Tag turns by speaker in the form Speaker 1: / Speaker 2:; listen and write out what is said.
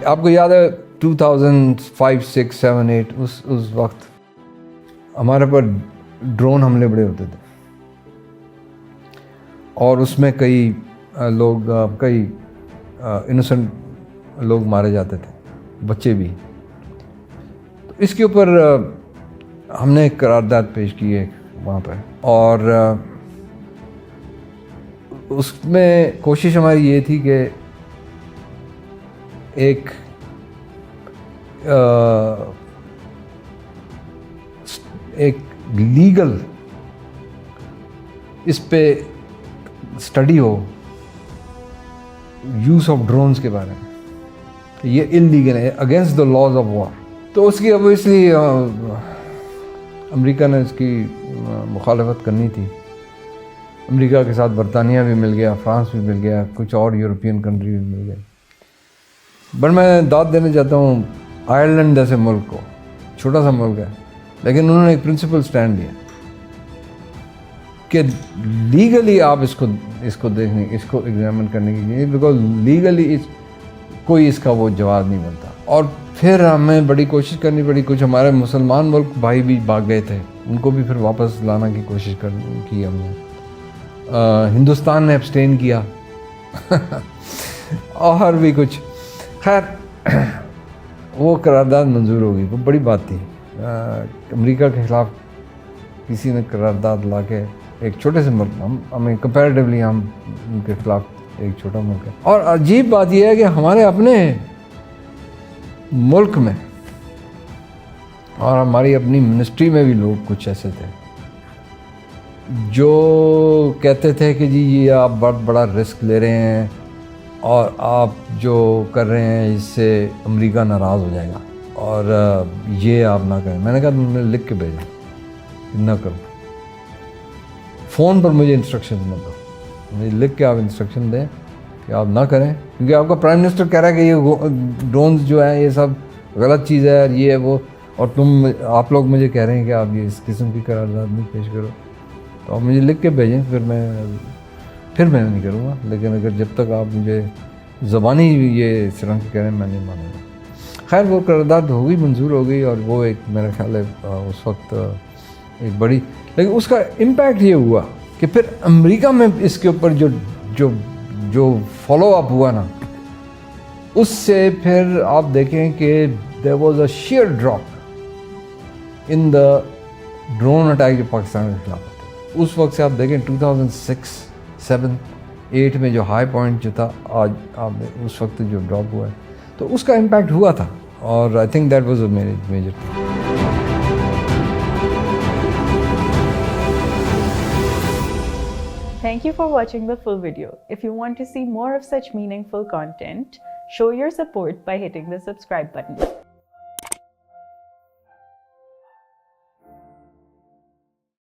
Speaker 1: آپ کو یاد ہے 2005 6 7 8 اس وقت ہمارے پر ڈرون حملے بڑے ہوتے تھے اور اس میں کئی لوگ کئی انوسنٹ لوگ مارے جاتے تھے, بچے بھی. تو اس کے اوپر ہم نے ایک قرارداد پیش کی ہے وہاں پہ, اور اس میں کوشش ہماری یہ تھی کہ ایک لیگل اس پہ اسٹڈی ہو یوز آف ڈرونز کے بارے میں. یہ انلیگل ہے, against the laws of war. تو اس کی اوبویسلی امریکہ نے اس کی مخالفت کرنی تھی. امریکہ کے ساتھ برطانیہ بھی مل گیا, فرانس بھی مل گیا, کچھ اور یورپین کنٹری بھی مل گئے. بٹ میں داد دینا چاہتا ہوں آئرلینڈ جیسے ملک کو, چھوٹا سا ملک ہے لیکن انہوں نے ایک پرنسپل سٹینڈ لیا کہ لیگلی آپ اس کو دیکھنے, اس کو ایگزامن کرنے کی چاہیے, بیکاز لیگلی کوئی اس کا وہ جواب نہیں بنتا. اور پھر ہمیں بڑی کوشش کرنی پڑی. کچھ ہمارے مسلمان ملک بھائی بھی بھاگ گئے تھے, ان کو بھی پھر واپس لانا کی کوشش کی ہم نے. ہندوستان نے ایبسٹین کیا اور بھی کچھ. خیر وہ قرارداد منظور ہو گئی, وہ بڑی بات تھی. امریکہ کے خلاف کسی نے قرارداد لا کے, ایک چھوٹے سے ملک, ہمیں کمپیریٹیولی ہم ان کے خلاف ایک چھوٹا ملک ہے. اور عجیب بات یہ ہے کہ ہمارے اپنے ملک میں اور ہماری اپنی منسٹری میں بھی لوگ کچھ ایسے تھے جو کہتے تھے کہ جی یہ آپ بہت بڑا رسک لے رہے ہیں اور آپ جو کر رہے ہیں اس سے امریکہ ناراض ہو جائے گا اور یہ آپ نہ کریں. میں نے کہا تم نے لکھ کے بھیجا, نہ کرو. فون پر مجھے انسٹرکشن مت دو, مجھے لکھ کے آپ انسٹرکشن دیں کہ آپ نہ کریں, کیونکہ آپ کا پرائم منسٹر کہہ رہا ہے کہ یہ ڈرونز جو ہیں یہ سب غلط چیز ہے اور یہ ہے وہ, اور آپ لوگ مجھے کہہ رہے ہیں کہ آپ یہ اس قسم کی قرارداد نہیں پیش کرو. تو آپ مجھے لکھ کے بھیجیں, پھر میں نہیں کروں گا. لیکن اگر جب تک آپ مجھے زبانی یہ اس طرح کہہ رہے ہیں میں نہیں مانوں گا. خیر وہ قرارداد ہو گئی, منظور ہو گئی, اور وہ ایک میرا خیال ہے اس وقت ایک بڑی, لیکن اس کا امپیکٹ یہ ہوا کہ پھر امریکہ میں اس کے اوپر جو فالو اپ ہوا نا, اس سے پھر آپ دیکھیں کہ there was a sheer drop in the drone attack جو پاکستان کے خلاف ہوتے. اس وقت سے آپ دیکھیں 2006 7 8 میں جو ہائی پوائنٹ جو تھا, آج آپ اس وقت جو ڈراپ ہوا ہے, تو اس کا امپیکٹ ہوا تھا. اور I think that was a major thing.
Speaker 2: Thank you for watching the full video. If you want to see more of such meaningful content, show your support by hitting the subscribe button.